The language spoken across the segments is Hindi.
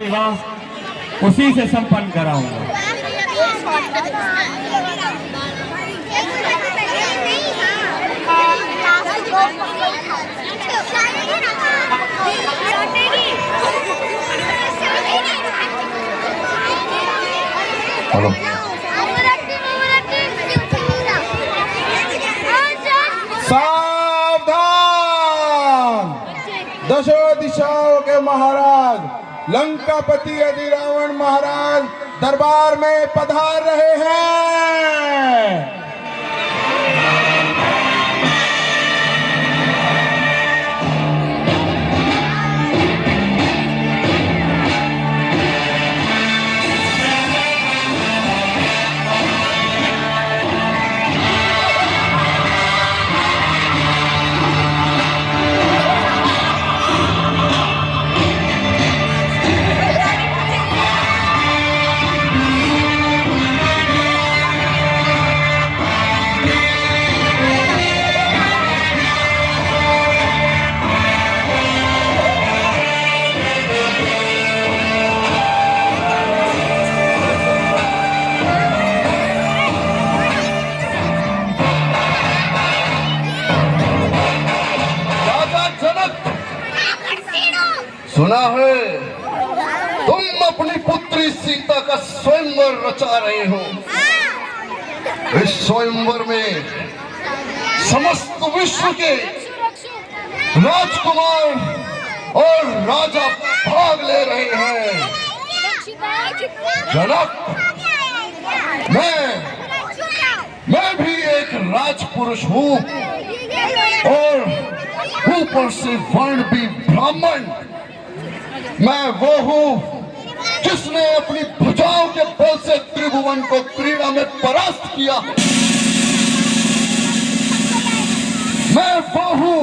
विवाह उसी से संपन्न कराऊंगा। हेलो। सावधान! दशो दिशाओं के महाराज लंकापति यदि रावण महाराज दरबार में पधार रहे हैं। सुना है तुम अपनी पुत्री सीता का स्वयंवर रचा रहे हो। इस स्वयंवर में समस्त विश्व के राजकुमार और राजा भाग ले रहे हैं। जनक, मैं भी एक राजपुरुष हूँ और ऊपर से वर्ण भी ब्राह्मण। मैं वो हूँ जिसने अपनी भुजाओं के बल से त्रिभुवन को क्रीड़ा में परास्त किया। मैं वो हूँ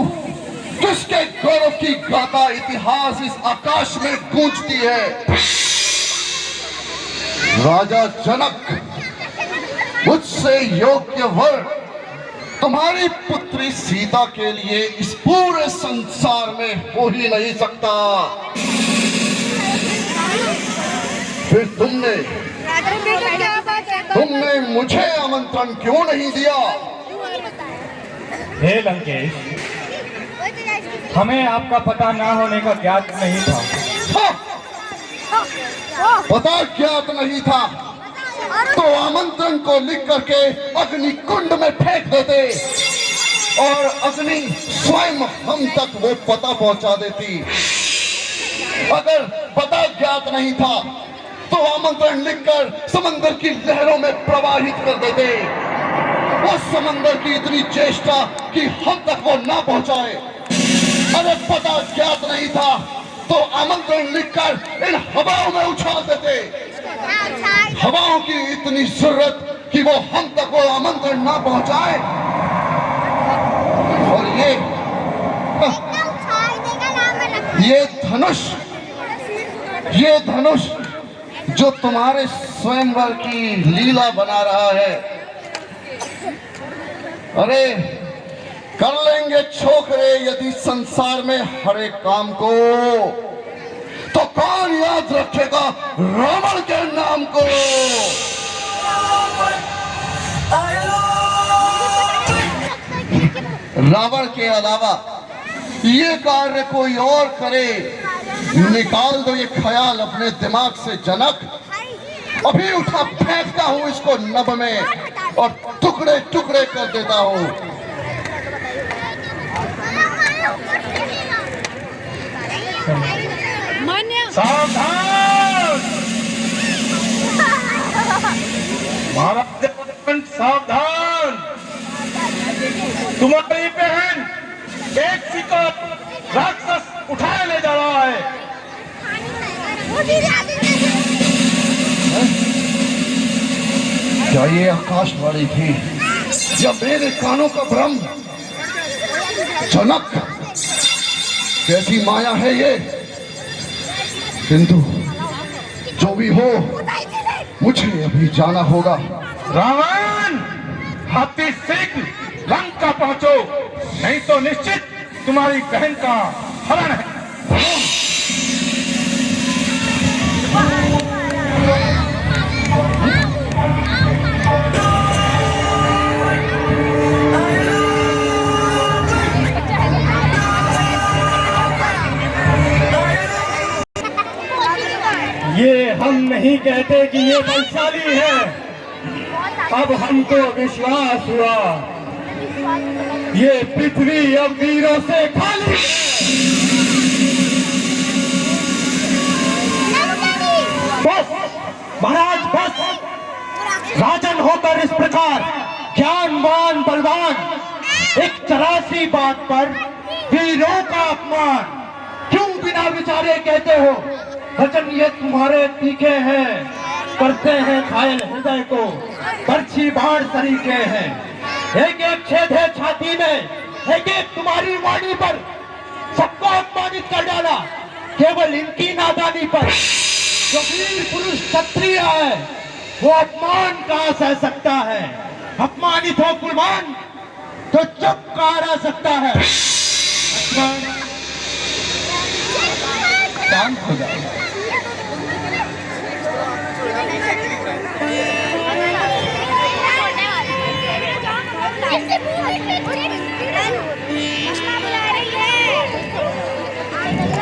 जिसके गौरव की गाथा इतिहास इस आकाश में गूंजती है। राजा जनक, मुझसे योग्य वर तुम्हारी पुत्री सीता के लिए इस पूरे संसार में हो ही नहीं सकता। फिर तुमने मुझे आमंत्रण क्यों नहीं दिया? हे लंकेश, हमें आपका पता ना होने का ज्ञात नहीं था। पता ज्ञात नहीं था तो आमंत्रण को लिख करके अग्नि कुंड में फेंक देते और अग्नि स्वयं हम तक वो पता पहुंचा देती। अगर पता ज्ञात नहीं था तो आमंत्रण लिखकर समंदर की लहरों में प्रवाहित कर देते। उस समंदर की इतनी चेष्टा कि हम तक वो ना पहुंचाए। अगर पता ज्ञात नहीं था तो आमंत्रण लिखकर इन हवाओं में उछाल देते। हवाओं की इतनी जरूरत कि वो हम तक वो आमंत्रण ना पहुंचाए। और ये धनुष जो तुम्हारे स्वयंवर की लीला बना रहा है, अरे कर लेंगे छोकरे यदि संसार में हर एक काम को, तो कौन याद रखेगा रावण के नाम को? रावण के अलावा ये कार्य कोई और करे, निकाल दो ये ख्याल अपने दिमाग से जनक। अभी उठा फेंकता हूँ इसको नभ में और टुकड़े टुकड़े कर देता हूँ। सावधान! महाराज सावधान! तुम्हारी बहन एक शिकार राक्षस उठाए ले जा रहा है। क्या ये आकाशवाणी थी या मेरे कानों का भ्रम? जनक, कैसी माया है ये? किंतु जो भी हो मुझे अभी जाना होगा। रावण, हाथी शीघ्र लंका पहुंचो, नहीं तो निश्चित तुम्हारी बहन का हरण है। ये हम नहीं कहते कि ये बलशाली है, अब हमको विश्वास हुआ ये पृथ्वी अब वीरों से खाली। बस महाराज बस, राजन होकर इस प्रकार ज्ञानवान बलवान एक 84 बात पर वीरों का अपमान क्यों बिना विचारे कहते हो? वचन ये तुम्हारे तीखे हैं, करते हैं घायल हृदय को, बरछी बाढ़ तरीके हैं। एक एक छेद है छाती में, एक एक तुम्हारी वाणी पर, सबको अपमानित कर डाला केवल इनकी नादानी पर। जो वीर पुरुष क्षत्रिय है वो अपमान कहां सह सकता है? अपमानित हो कुर्बान तो चुप कहां रह सकता है? शांत हो जाओ।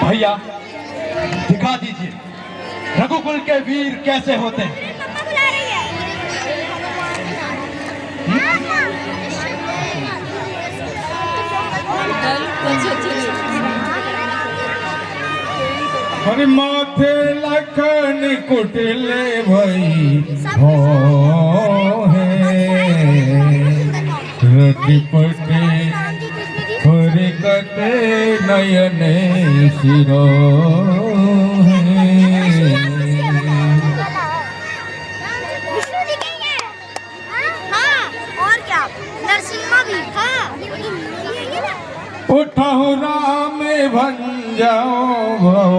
भैया दिखा दीजिए रघुकुल के वीर कैसे होते हैं। हर माथे लखन कुटिले भई हो रतिपटे फुरकते नयने सिरो उठाओ राम भंजाओ भव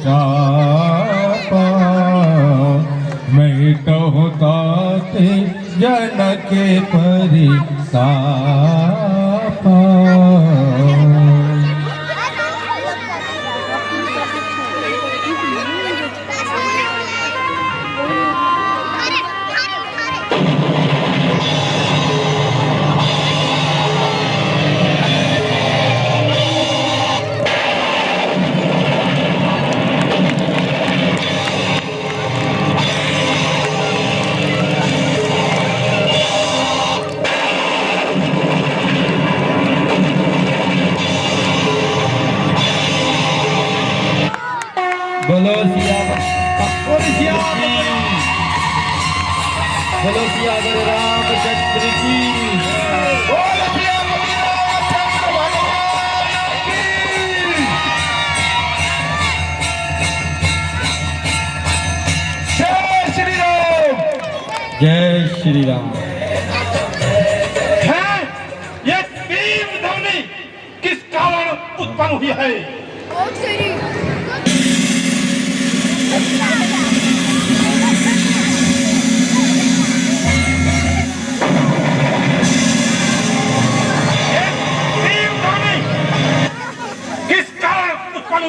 चापा मैं तो ताते जनक परितापा। बोलो सियावर रामचंद्र की। जय श्री राम। जय श्री राम। है ये तीव्र ध्वनि किस कारण उत्पन्न हुई है?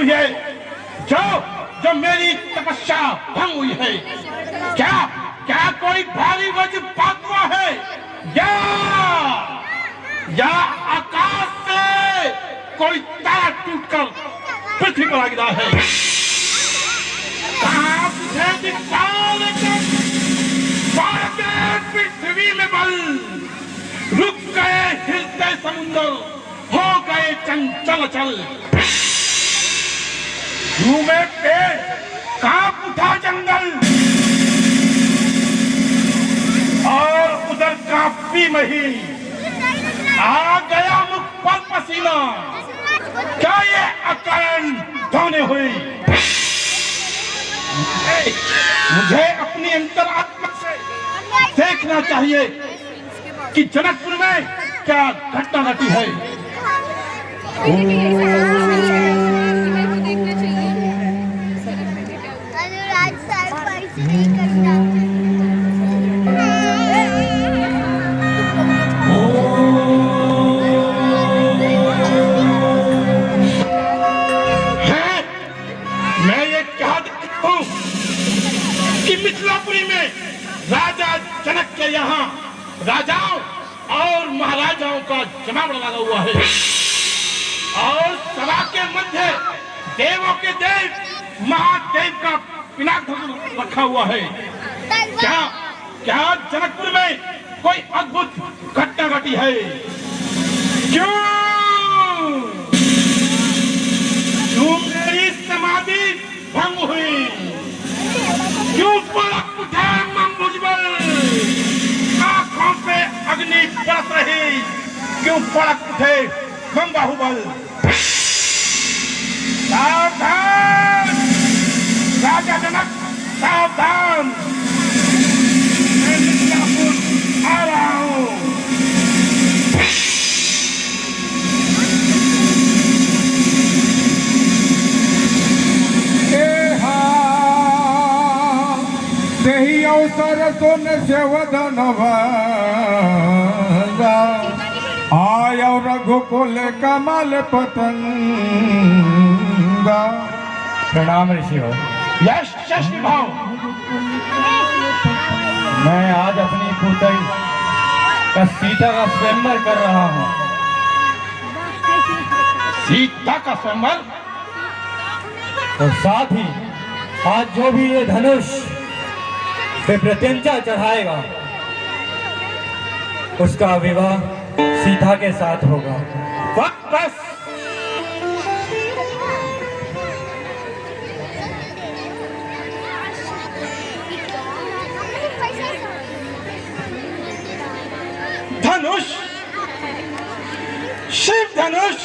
है जो मेरी तपस्या भंग हुई है। क्या क्या कोई भारी वज्रपात हुआ है या आकाश से कोई तारा टूटकर पृथ्वी पर आ गिरा है? पृथ्वी में बल रुक गए, हिलते समुद्र हो गए चंचल चल, में पेड़ कांप उठा जंगल और उधर कांपी मही, आ गया मुख पर पसीना। क्या ये अकारण ध्वनि हुई? मुझे अपनी अंतरात्मा से देखना चाहिए कि जनकपुर में क्या घटना घटी है। मैं ये कहा देखता हूं कि मिथिलापुरी में राजा जनक के यहाँ राजाओं और महाराजाओं का जमावड़ा लगा हुआ है और सभा के मध्य देवों के देव महादेव का पिनाक रखा हुआ है। क्या क्या जनकपुर में कोई अद्भुत घटना घटी है? क्यों क्यों मेरी समाधि भंग हुई? क्यों पलक उठे मंगुजबल? आंखों से अग्नि बरस रही, क्यों पलक उठे मंबाहुबल? सावधान राजा जनक, सावधान, मैं मिर्जापुर आ रहा हूं। तेही अवसर सुन सेवधन भंगा आय रघुकुल कमल पतंगा। प्रणाम ऋषि हो। यश यश निभाओ। मैं आज अपनी पुतई का सीता का स्वयंवर कर रहा हूँ। सीता का स्वयंवर? और साथ ही आज जो भी ये धनुष पे प्रत्यंचा चढ़ाएगा उसका विवाह सीता के साथ होगा। बस धनुष, शिव धनुष,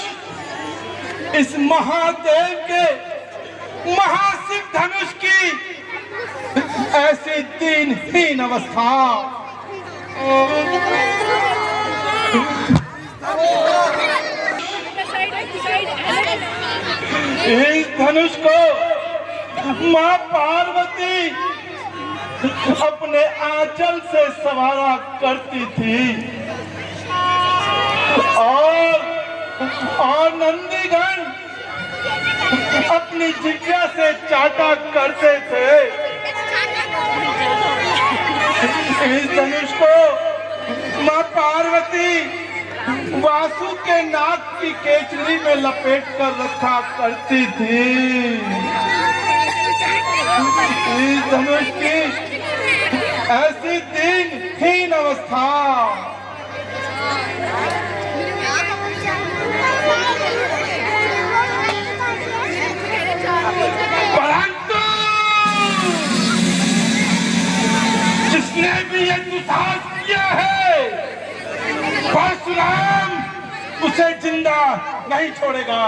इस महादेव के महाशिव धनुष की ऐसी दीनहीन अवस्था। इस धनुष को मां पार्वती अपने आंचल से सवारा करती थी और नंदीगण अपनी जिज्ञा से चाटा करते थे। इस धनुष को मां पार्वती वासु के नाक की केचली में लपेट कर रखा करती थी। इस धनुष की ऐसी दीनहीन अवस्था। परंतु जिसने भी ये दुस्साहस किया है, परशुराम उसे जिंदा नहीं छोड़ेगा।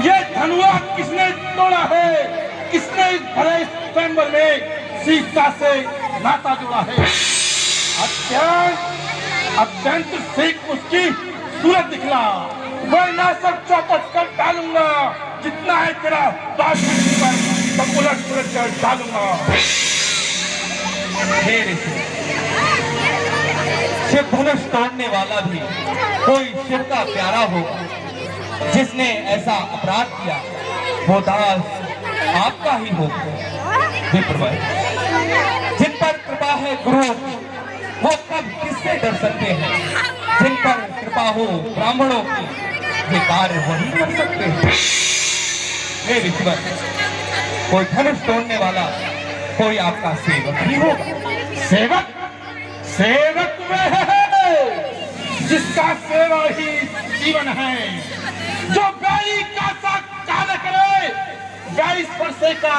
ये धनुआ किसने तोड़ा है? किसने इस भरे स्वयंवर में सीता से नाता जोड़ा है? अत्यंत सीख उसकी सूरत दिखला, वरना सब चौपट कर डालूंगा। जितना है तेरा दास पर सब उलट पुलट कर डालूंगा। शिव धनुष तोड़ने वाला भी कोई शिव का प्यारा होगा। जिसने ऐसा अपराध किया वो दास आपका ही होगा। विप्रवर, जिन पर कृपा है गुरु वो कब किससे डर सकते हैं? जिन पर कृपा हो ब्राह्मणों की ये कार्य वही कर सकते हैं। हे विप्रवर, कोई धनुष तोड़ने वाला कोई आपका सेवक ही होगा। सेवक? सेवक वह है जिसका सेवा ही जीवन है, जो बैरी का सा कार्य करे, 22 वर्ष का